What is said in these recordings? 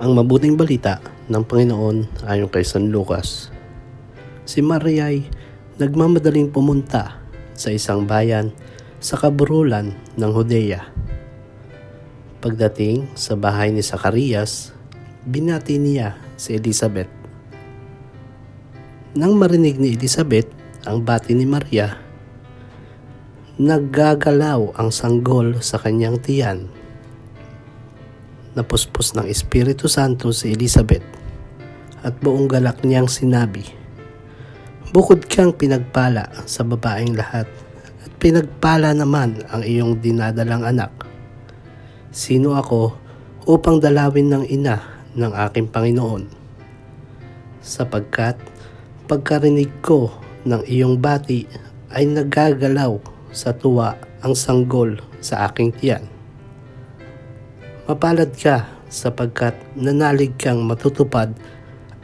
Ang mabuting balita ng Panginoon ayon kay San Lucas. Si Maria ay nagmamadaling pumunta sa isang bayan sa kaburulan ng Judea. Pagdating sa bahay ni Zacarias, binati niya si Elizabeth. Nang marinig ni Elizabeth ang bati ni Maria, naggagalaw ang sanggol sa kanyang tiyan. Napuspos ng Espiritu Santo si Elizabeth at buong galak niyang sinabi, "Bukod kang pinagpala sa babaeng lahat at pinagpala naman ang iyong dinadalang anak. Sino ako upang dalawin ng ina ng aking Panginoon? Sapagkat pagkarinig ko ng iyong bati ay nagagalaw sa tuwa ang sanggol sa aking tiyan. Mapalad ka sapagkat nanalig kang matutupad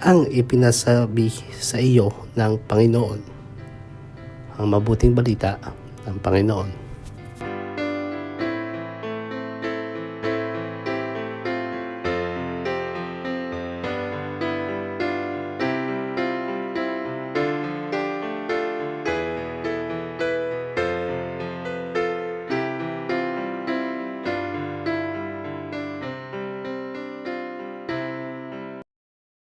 ang ipinasabi sa iyo ng Panginoon." Ang mabuting balita ng Panginoon.